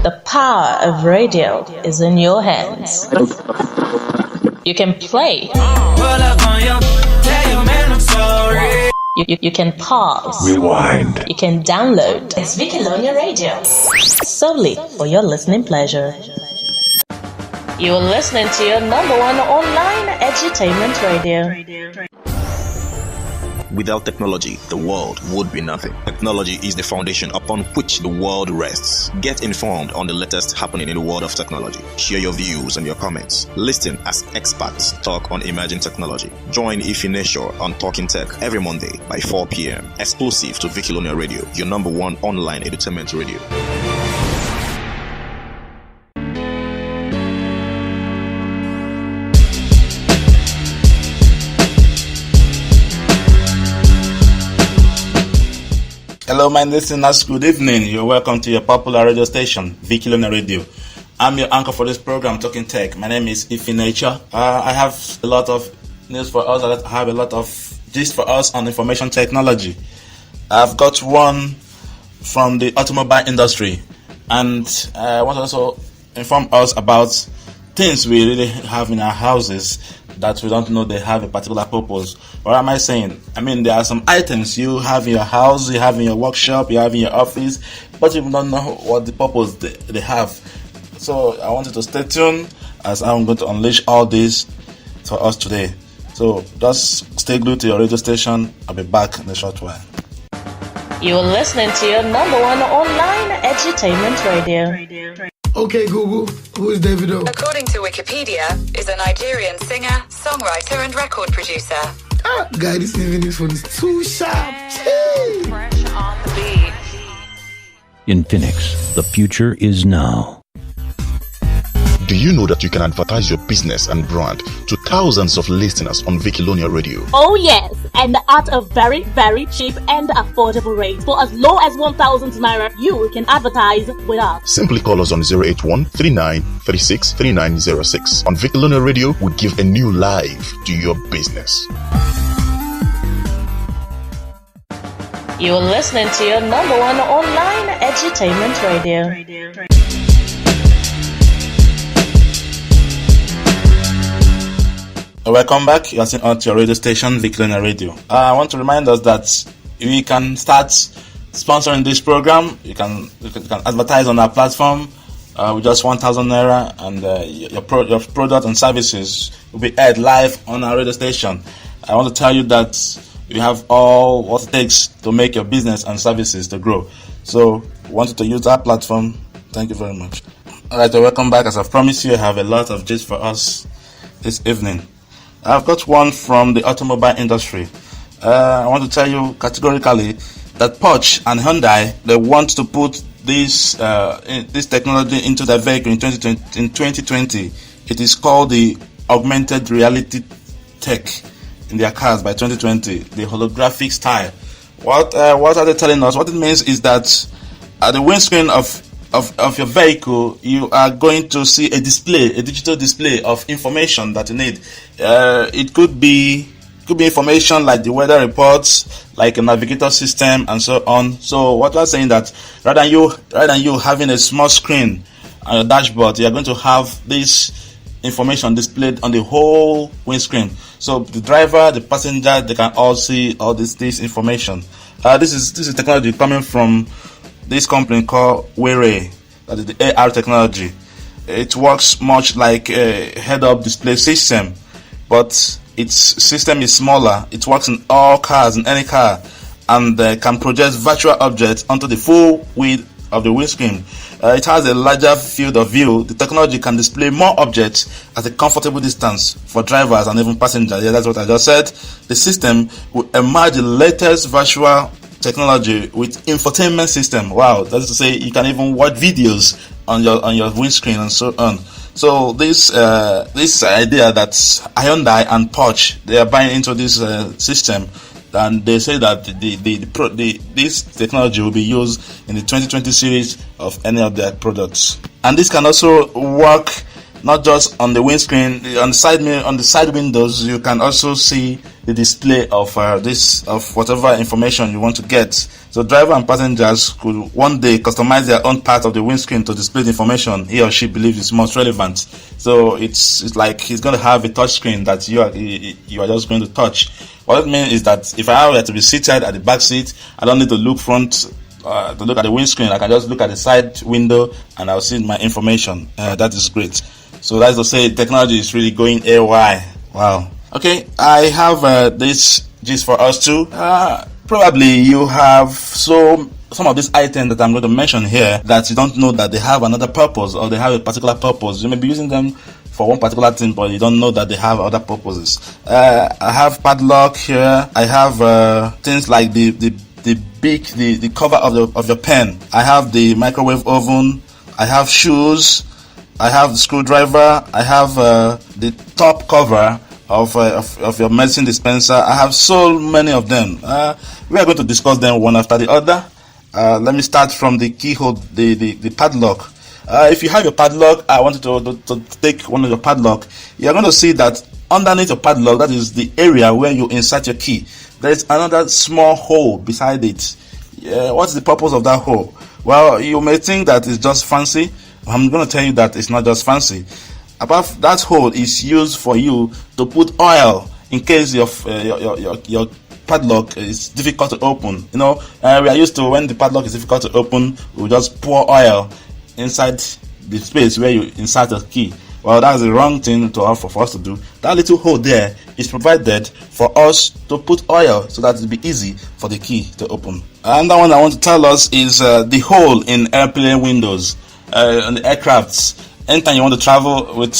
The power of radio is in your hands. You can play. You can pause. Rewind. You can download. It's Vicalonia Radio. Solely for your listening pleasure. You are listening to your number one online edutainment radio. Without technology, the world would be nothing. Technology is the foundation upon which the world rests. Get informed on the latest happening in the world of technology. Share your views and your comments. Listen as experts talk on emerging technology. Join Ifeanyi on Talking Tech every Monday by 4 p.m. Exclusive to Vicalonia Radio, your number one online entertainment radio. Hello, my listeners. Good evening. You're welcome to your popular radio station, Vicalonia Radio. I'm your anchor for this program, Talking Tech. My name is Ifeanyi. I have a lot of news for us. I have a lot of gist for us on information technology. I've got one from the automobile industry, and I want to also inform us about things we really have in our houses that we don't know they have a particular purpose. What am I saying? I mean, there are some items you have in your house, you have in your workshop, you have in your office, but you don't know what the purpose they have. So I want you to stay tuned as I'm going to unleash all this for us today. So just stay glued to your radio station. I'll be back in a short while. You are listening to your number one online edutainment radio. Okay, Google, who is Davido? According to Wikipedia, is a Nigerian singer, songwriter, and record producer. Guy, this evening phone is too sharp. Fresh on the beat. In Phoenix, the future is now. Do you know that you can advertise your business and brand to thousands of listeners on Vicalonia Radio? Oh yes, and at a very, very cheap and affordable rate. For as low as 1,000 Naira, you can advertise with us. Simply call us on 081 39 36 3906. On Vicalonia Radio, we give a new life to your business. You are listening to your number one online edutainment radio. Welcome back. You're listening on to your radio station, Vicalonia Radio. I want to remind us that we can start sponsoring this program. You can advertise on our platform with just 1,000 Naira, and your product and services will be aired live on our radio station. I want to tell you that you have all what it takes to make your business and services to grow. So, we want you to use our platform. Thank you very much. Alright, so welcome back. As I've promised you, I have a lot of gist for us this evening. I've got one from the automobile industry. I want to tell you categorically that Porsche and Hyundai, they want to put this technology into their vehicle in 2020. It is called the augmented reality tech in their cars by 2020, the holographic style. What are they telling us? What it means is that at the windscreen of your vehicle, you are going to see a digital display of information that you need. It could be information like the weather reports, like a navigator system, and so on. So what we're saying that rather than you having a small screen on your dashboard, you're going to have this information displayed on the whole windscreen. So the driver, the passenger, they can all see all this information. This is technology coming from this company called Enjoyh, that is the AR technology. It works much like a head-up display system, but its system is smaller. It works in all cars, in any car, and can project virtual objects onto the full width of the windscreen. It has a larger field of view. The technology can display more objects at a comfortable distance for drivers and even passengers. Yeah, that's what I just said. The system will emerge the latest virtual technology with infotainment system. Wow, that's to say you can even watch videos on your windscreen and so on. So this idea that Hyundai and Porsche, they are buying into this system, and they say that this technology will be used in the 2020 series of any of their products. And this can also work not just on the windscreen, on the side windows. You can also see the display of whatever information you want to get. So So driver and passengers could one day customize their own part of the windscreen to display the information he or she believes is most relevant. So it's like he's going to have a touch screen that you are just going to touch. What it means is that if I were to be seated at the back seat, I don't need to look to look at the windscreen. I can just look at the side window and I'll see my information. That is great. So that's to say, technology is really going AY. Wow. Okay, I have this gist for us too. Probably you have some of these items that I'm going to mention here that you don't know that they have another purpose, or they have a particular purpose. You may be using them for one particular thing, but you don't know that they have other purposes. I have padlock here. I have things like the cover of your pen. I have the microwave oven. I have shoes. I have the screwdriver. I have the top cover of your medicine dispenser. I have so many of them. We are going to discuss them one after the other. Let me start from the keyhole, the padlock. If you have your padlock, I want you to take one of your padlock. You're going to see that underneath your padlock, that is the area where you insert your key, there is another small hole beside it. What's the purpose of that hole? Well, you may think that it's just fancy. I'm going to tell you that it's not just fancy. Above that hole is used for you to put oil in case your padlock is difficult to open. You know, we are used to, when the padlock is difficult to open, we just pour oil inside the space where you insert the key. Well, that's the wrong thing for us to do. That little hole there is provided for us to put oil so that it'll be easy for the key to open. Another one I want to tell us is the hole in airplane windows, on the aircrafts. Anytime you want to travel with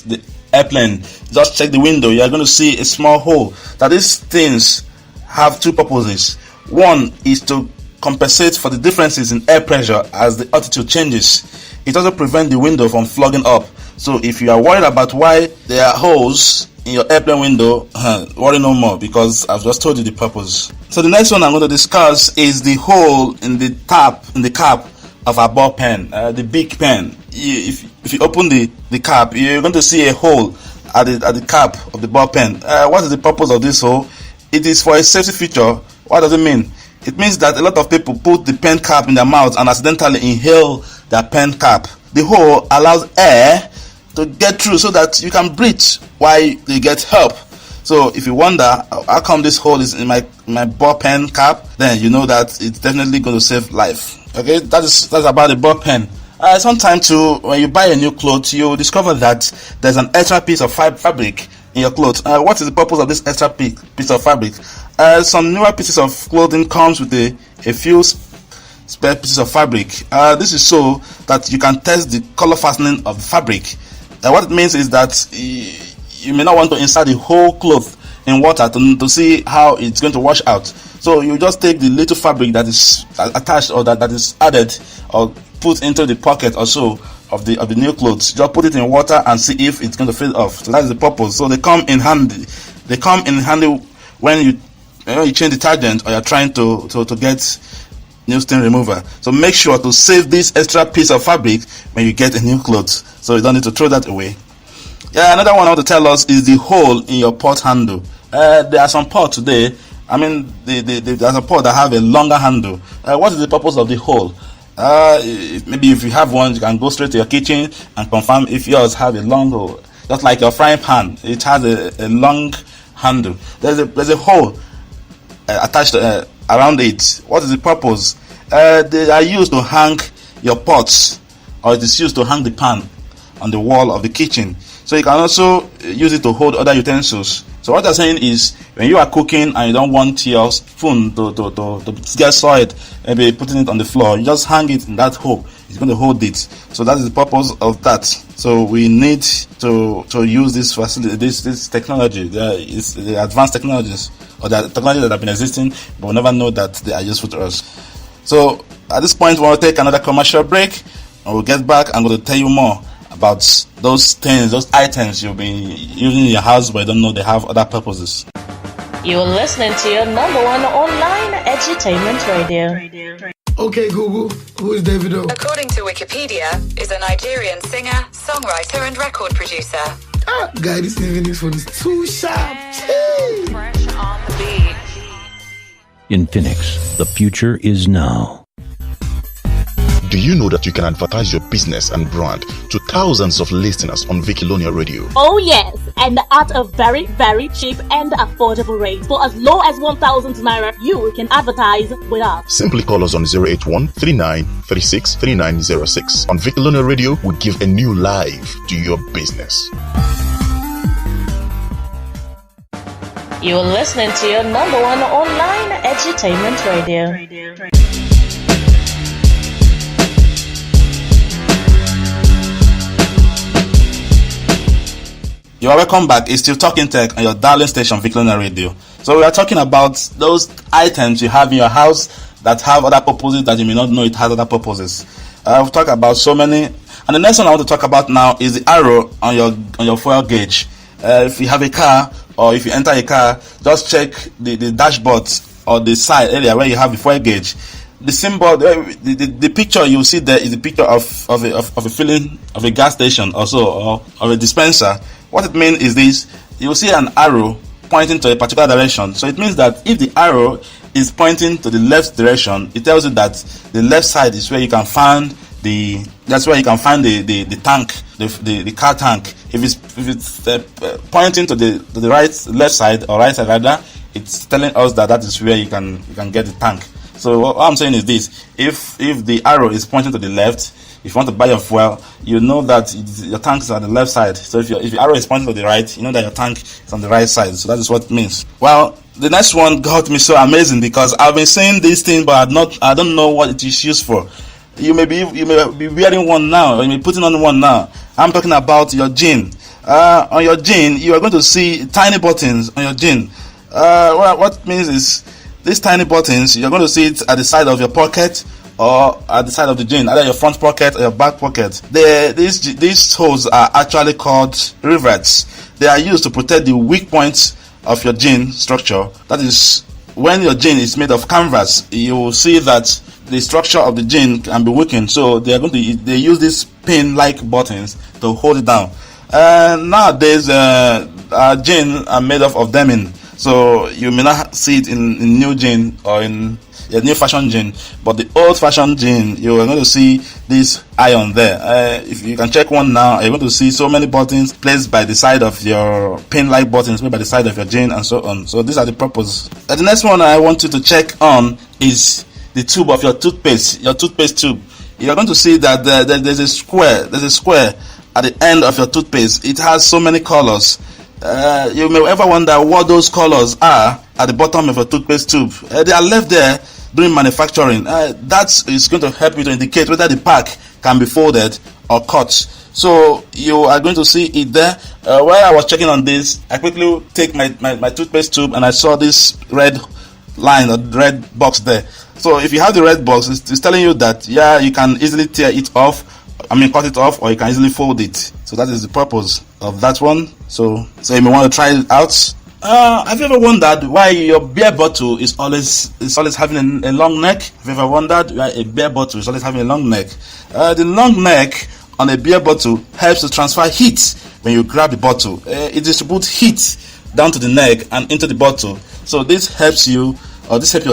the airplane, just check the window. You are going to see a small hole. That these things have two purposes. One is to compensate for the differences in air pressure as the altitude changes. It also prevents the window from flogging up. So if you are worried about why there are holes in your airplane window, worry no more, because I've just told you the purpose. So the next one I'm going to discuss is the hole in the cap of a ball pen, the big pen. If you open the cap, you're going to see a hole at the cap of the ball pen. What is the purpose of this hole? It is for a safety feature. What does it mean? It means that a lot of people put the pen cap in their mouth and accidentally inhale their pen cap. The hole allows air to get through so that you can breathe while you get help. So if you wonder how come this hole is in my ball pen cap, then you know that it's definitely going to save life. Okay, that's about the ball pen. Sometimes too, when you buy a new clothes, you discover that there's an extra piece of fabric in your clothes. What is the purpose of this extra piece of fabric? Some newer pieces of clothing comes with a few spare pieces of fabric. This is so that you can test the color fastening of the fabric. What it means is that you may not want to insert the whole cloth in water to see how it's going to wash out. So you just take the little fabric that is attached or that is added or put into the pocket or so of the new clothes. Just put it in water and see if it's going to fade off. So that is the purpose. So they come in handy. They come in handy when you change detergent or you're trying to get new stain remover. So make sure to save this extra piece of fabric when you get a new clothes, so you don't need to throw that away. Another one I want to tell us is the hole in your pot handle. There are some pots today. I mean, there's a pot that have a longer handle. What is the purpose of the hole? Maybe if you have one, you can go straight to your kitchen and confirm if yours have a long hole. Just like your frying pan, it has a long handle. There's a hole attached around it. What is the purpose? They are used to hang your pots, or it is used to hang the pan on the wall of the kitchen. So you can also use it to hold other utensils. So what they're saying is, when you are cooking and you don't want your spoon to get soiled, maybe putting it on the floor, you just hang it in that hole. It's going to hold it. So that is the purpose of that. So we need to use this facility, this technology. It's the advanced technologies, or the technologies that have been existing, but we never know that they are useful to us. So at this point, we'll take another commercial break, and we'll get back. I'm going to tell you more about those things, those items you've been using in your house, but you don't know they have other purposes. You're listening to your number one online edutainment radio. Okay, Google, who is Davido? According to Wikipedia, is a Nigerian singer, songwriter, and record producer. Guy, this evening phone is too sharp. Fresh on the beat. In Phoenix, the future is now. Do you know that you can advertise your business and brand to thousands of listeners on Vikilonia Radio? Oh yes, and at a very, very cheap and affordable rate. For as low as 1,000 naira, you can advertise with us. Simply call us on 081 39 36 3906. On Vikilonia Radio, we give a new life to your business. You are listening to your number one online edutainment radio. You are welcome back. It's still Talking Tech on your darling station, Vikilonia Radio. So we are talking about those items you have in your house that have other purposes that you may not know it has other purposes. We've talked about so many, and the next one I want to talk about now is the arrow on your fuel gauge. If you have a car or if you enter a car, just check the dashboard or the side area where you have the fuel gauge. The symbol, the picture you see there is the picture of a filling of a gas station or so, or of a dispenser. What it means is this: you will see an arrow pointing to a particular direction. So it means that if the arrow is pointing to the left direction, it tells you that the left side is where you can find the tank, the car tank. If it's pointing to the left side or right side rather, it's telling us that is where you can get the tank. So what I'm saying is this: if the arrow is pointing to the left, if you want to buy your fuel, you know that your tank is on the left side. So if your arrow is pointing to the right, you know that your tank is on the right side. So that is what it means. Well, the next one got me so amazing because I've been saying this thing, but I don't know what it is used for. You may be wearing one now, or you may be putting on one now. I'm talking about your jean. On your jean, you are going to see tiny buttons on your jean. What it means is these tiny buttons, you're going to see it at the side of your pocket or at the side of the jean, either your front pocket or your back pocket. These holes are actually called rivets. They are used to protect the weak points of your jean structure. That is, when your jean is made of canvas, you will see that the structure of the jean can be weakened. So they use these pin-like buttons to hold it down. Nowadays, jeans are made of denim. So you may not see it in new jean or in a new fashion jean, but the old fashion jean, you are going to see this iron there. If you can check one now, you're going to see so many buttons placed by the side of your pin-like buttons, by the side of your jean and so on. So these are the purposes. The next one I want you to check on is the tube of your toothpaste tube. You're going to see that there's a square at the end of your toothpaste. It has so many colors. You may ever wonder what those colors are at the bottom of a toothpaste tube. They are left there during manufacturing. That is going to help you to indicate whether the pack can be folded or cut. So you are going to see it there. While I was checking on this, I quickly take my toothpaste tube and I saw this red line or red box there. So if you have the red box, it's telling you that you can easily cut it off, or you can easily fold it. So that is the purpose of that one. So you may want to try it out. Have you ever wondered why your beer bottle is always having a long neck? Have you ever wondered why a beer bottle is always having a long neck? The long neck on a beer bottle helps to transfer heat when you grab the bottle. It distributes heat down to the neck and into the bottle. So this helps your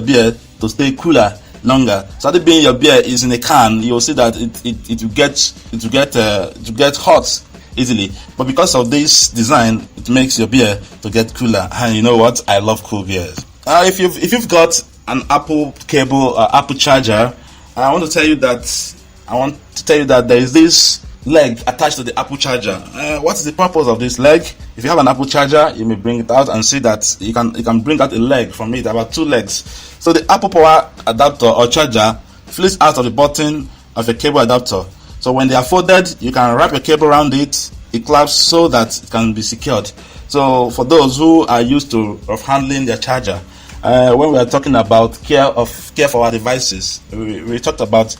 beer to stay cooler longer. So that being your beer is in a can, you'll see that it will get hot easily. But because of this design, it makes your beer to get cooler. And you know what? I love cool beers. If you've got an Apple cable or Apple charger, I want to tell you that there is this leg attached to the Apple charger. What is the purpose of this leg? If you have an Apple charger, you may bring it out and see that you can bring out a leg from it, about 2 legs. So the Apple power adapter or charger flips out of the button of your cable adapter. So when they are folded, you can wrap your cable around it. It clamps so that it can be secured. So for those who are used to handling their charger, when we are talking about care for our devices, we talked about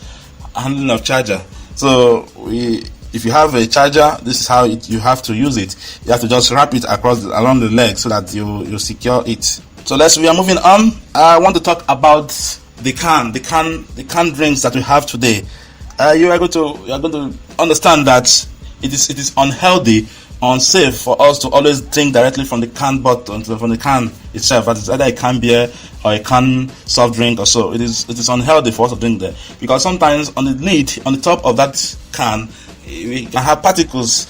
handling of charger. So if you have a charger, this is how you have to use it. You have to just wrap it along the leg so that you secure it. So we are moving on. I want to talk about the canned drinks that we have today. You are going to understand that it is unhealthy unsafe for us to always drink directly from the can bottle, from the can itself. That is either a can beer or a can soft drink or so. It is unhealthy for us to drink there, because sometimes on the lid, on the top of that can, we can have particles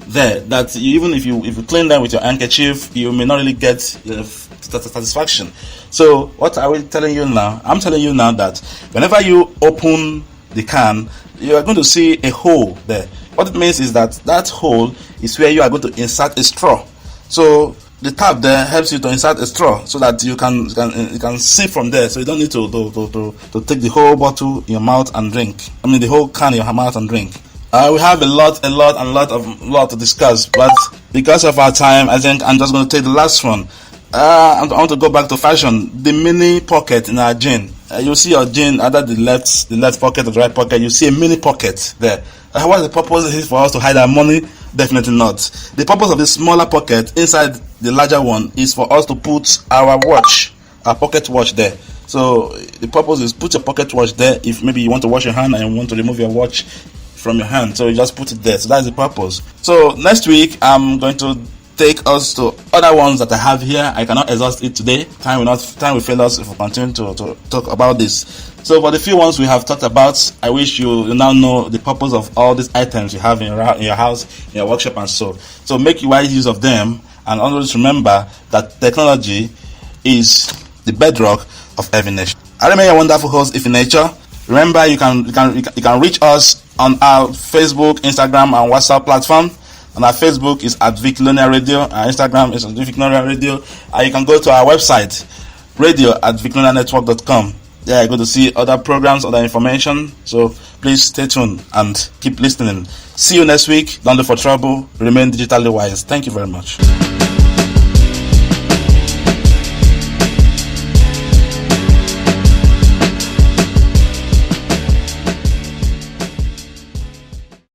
there that even if you clean them with your handkerchief, you may not really get satisfaction. So what are we telling you now? I'm telling you now that whenever you open the can, you are going to see a hole there. What it means is that hole is where you are going to insert a straw. So the tap there helps you to insert a straw so that you can sip from there. So you don't need to take the whole bottle in your mouth and drink. I mean the whole can in your mouth and drink. We have a lot to discuss, but because of our time, I think I'm just going to take the last one. I want to go back to fashion. The mini pocket in our jean. You see your jean either the left pocket or the right pocket. You see a mini pocket there. What is the purpose? Is it for us to hide our money? Definitely not. The purpose of the smaller pocket inside the larger one is for us to put our watch, our pocket watch there. So the purpose is put your pocket watch there. If maybe you want to wash your hand and you want to remove your watch from your hand, so you just put it there. So that's the purpose. So next week I'm going to take us to other ones that I have here. I cannot exhaust it today. Time will fail us if we continue to talk about this. So for the few ones we have talked about, I wish you now know the purpose of all these items you have in your house, in your workshop, and so make wise use of them, and always remember that technology is the bedrock of every nation. I remain your wonderful host, Ifeanyi. Remember, you can reach us on our Facebook, Instagram, and WhatsApp platform. And our Facebook is at Viclonia Radio. Our Instagram is at Viclonia Radio. And you can go to our website, radio@viclonianetwork.com. There you're going to see other programs, other information. So please stay tuned and keep listening. See you next week. Don't look for trouble. Remain digitally wise. Thank you very much.